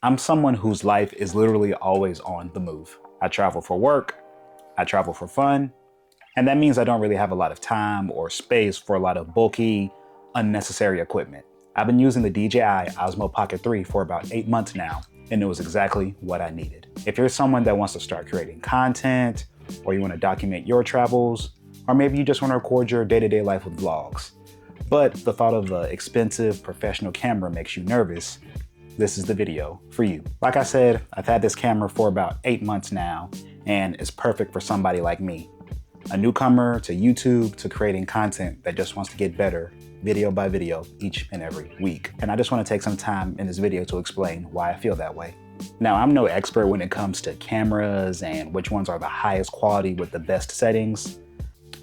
I'm someone whose life is literally always on the move. I travel for work, I travel for fun, and that means I don't really have a lot of time or space for a lot of bulky, unnecessary equipment. I've been using the DJI Osmo Pocket 3 for about 8 months now, and it was exactly what I needed. If you're someone that wants to start creating content, or you want to document your travels, or maybe you just want to record your day-to-day life with vlogs, but the thought of an expensive professional camera makes you nervous, this is the video for you. Like I said, I've had this camera for about 8 months now, and it's perfect for somebody like me. A newcomer to YouTube, to creating content that just wants to get better video by video each and every week. And I just want to take some time in this video to explain why I feel that way. Now, I'm no expert when it comes to cameras and which ones are the highest quality with the best settings,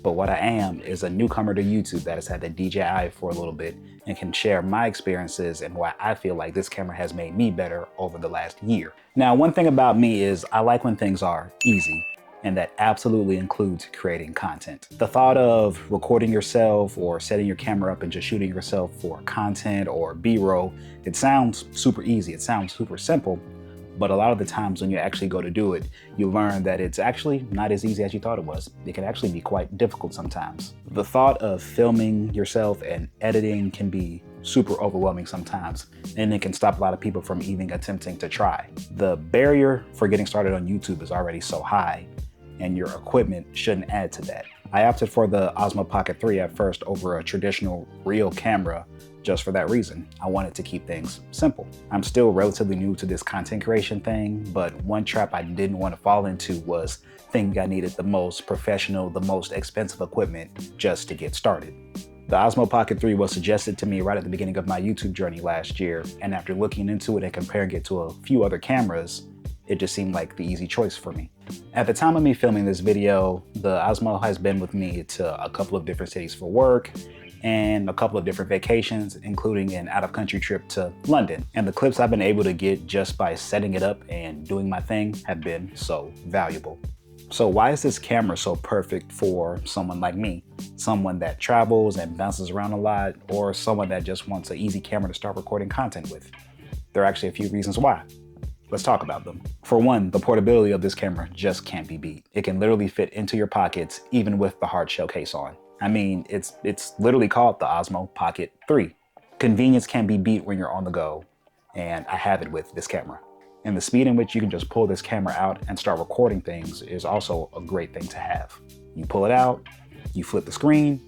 but what I am is a newcomer to YouTube that has had the DJI for a little bit and can share my experiences and why I feel like this camera has made me better over the last year. Now, one thing about me is I like when things are easy, and that absolutely includes creating content. The thought of recording yourself or setting your camera up and just shooting yourself for content or B-roll, it sounds super easy, it sounds super simple, but a lot of the times when you actually go to do it, you learn that it's actually not as easy as you thought it was. It can actually be quite difficult sometimes. The thought of filming yourself and editing can be super overwhelming sometimes, and it can stop a lot of people from even attempting to try. The barrier for getting started on YouTube is already so high, and your equipment shouldn't add to that. I opted for the Osmo Pocket 3 at first over a traditional real camera just for that reason. I wanted to keep things simple. I'm still relatively new to this content creation thing, but one trap I didn't want to fall into was thinking I needed the most professional, the most expensive equipment just to get started. The Osmo Pocket 3 was suggested to me right at the beginning of my YouTube journey last year, and after looking into it and comparing it to a few other cameras, it just seemed like the easy choice for me. At the time of me filming this video, the Osmo has been with me to a couple of different cities for work and a couple of different vacations, including an out-of-country trip to London. And the clips I've been able to get just by setting it up and doing my thing have been so valuable. So why is this camera so perfect for someone like me? Someone that travels and bounces around a lot, or someone that just wants an easy camera to start recording content with? There are actually a few reasons why. Let's talk about them. For one, the portability of this camera just can't be beat. It can literally fit into your pockets, even with the hard shell case on. I mean, it's literally called the Osmo Pocket 3. Convenience can't be beat when you're on the go, and I have it with this camera. And the speed in which you can just pull this camera out and start recording things is also a great thing to have. You pull it out, you flip the screen,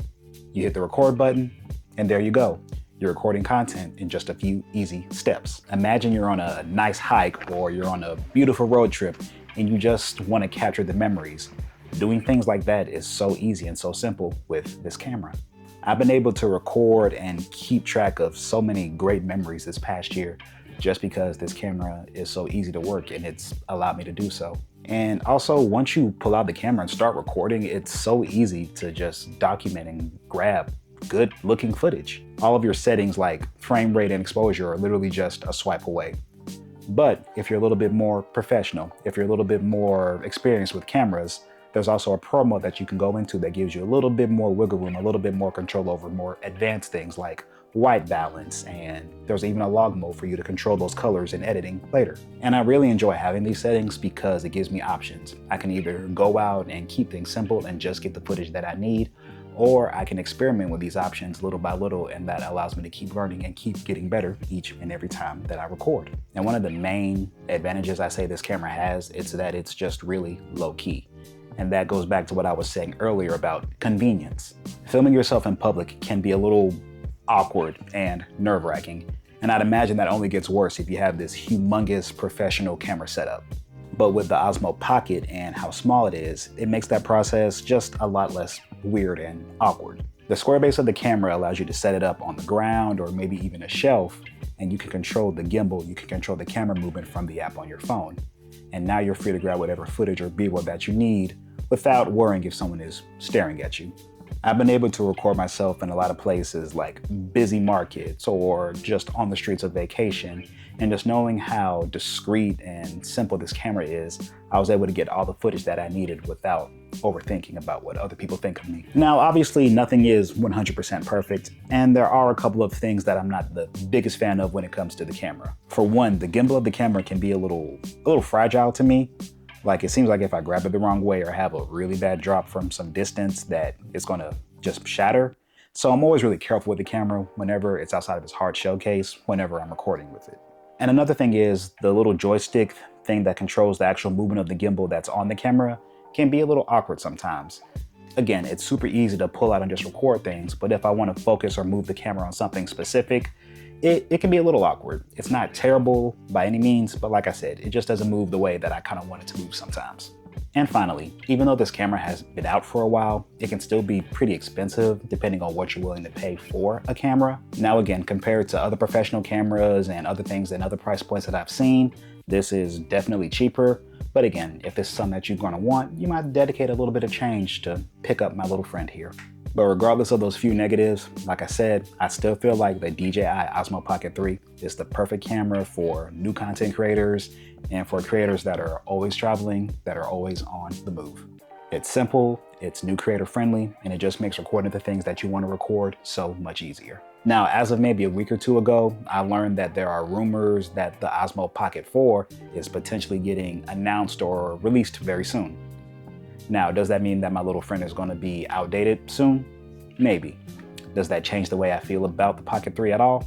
you hit the record button, and there you go. You're recording content in just a few easy steps. Imagine you're on a nice hike or you're on a beautiful road trip and you just want to capture the memories. Doing things like that is so easy and so simple with this camera. I've been able to record and keep track of so many great memories this past year just because this camera is so easy to work and it's allowed me to do so. And also, once you pull out the camera and start recording, it's so easy to just document and grab good looking footage. All of your settings like frame rate and exposure are literally just a swipe away. But if you're a little bit more professional, if you're a little bit more experienced with cameras, there's also a pro mode that you can go into that gives you a little bit more wiggle room, a little bit more control over more advanced things like white balance, and there's even a log mode for you to control those colors in editing later. And I really enjoy having these settings because it gives me options. I can either go out and keep things simple and just get the footage that I need, or I can experiment with these options little by little, and that allows me to keep learning and keep getting better each and every time that I record. And one of the main advantages I say this camera has is that it's just really low key. And that goes back to what I was saying earlier about convenience. Filming yourself in public can be a little awkward and nerve-wracking, and I'd imagine that only gets worse if you have this humongous professional camera setup. But with the Osmo Pocket and how small it is, it makes that process just a lot less weird and awkward. The square base of the camera allows you to set it up on the ground or maybe even a shelf, and you can control the gimbal, you can control the camera movement from the app on your phone. And now you're free to grab whatever footage or B-roll that you need without worrying if someone is staring at you. I've been able to record myself in a lot of places like busy markets or just on the streets of vacation. And just knowing how discreet and simple this camera is, I was able to get all the footage that I needed without overthinking about what other people think of me. Now, obviously nothing is 100% perfect, and there are a couple of things that I'm not the biggest fan of when it comes to the camera. For one, the gimbal of the camera can be a little fragile to me. Like, it seems like if I grab it the wrong way or have a really bad drop from some distance that it's gonna just shatter. So I'm always really careful with the camera whenever it's outside of its hard shell case, whenever I'm recording with it. And another thing is the little joystick thing that controls the actual movement of the gimbal that's on the camera can be a little awkward sometimes. Again, it's super easy to pull out and just record things, but if I want to focus or move the camera on something specific, it can be a little awkward. It's not terrible by any means, but like I said, it just doesn't move the way that I kind of want it to move sometimes. And finally, even though this camera has been out for a while, it can still be pretty expensive depending on what you're willing to pay for a camera. Now again, compared to other professional cameras and other things and other price points that I've seen, this is definitely cheaper. But again, if it's something that you're gonna want, you might dedicate a little bit of change to pick up my little friend here. But regardless of those few negatives, like I said, I still feel like the DJI Osmo Pocket 3 is the perfect camera for new content creators and for creators that are always traveling, that are always on the move. It's simple, it's new creator friendly, and it just makes recording the things that you want to record so much easier. Now, as of maybe a week or two ago, I learned that there are rumors that the Osmo Pocket 4 is potentially getting announced or released very soon. Now, does that mean that my little friend is going to be outdated soon? Maybe. Does that change the way I feel about the Pocket 3 at all?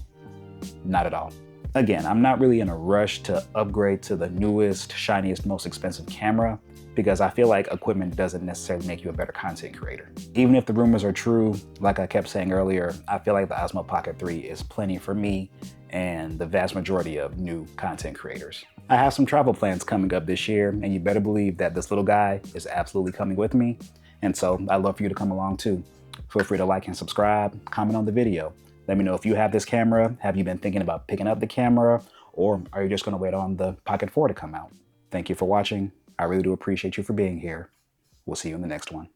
Not at all. Again, I'm not really in a rush to upgrade to the newest, shiniest, most expensive camera because I feel like equipment doesn't necessarily make you a better content creator. Even if the rumors are true, like I kept saying earlier, I feel like the Osmo Pocket 3 is plenty for me and the vast majority of new content creators. I have some travel plans coming up this year, and you better believe that this little guy is absolutely coming with me. And so I'd love for you to come along too. Feel free to like and subscribe, comment on the video. Let me know if you have this camera. Have you been thinking about picking up the camera, or are you just gonna wait on the Pocket 4 to come out? Thank you for watching. I really do appreciate you for being here. We'll see you in the next one.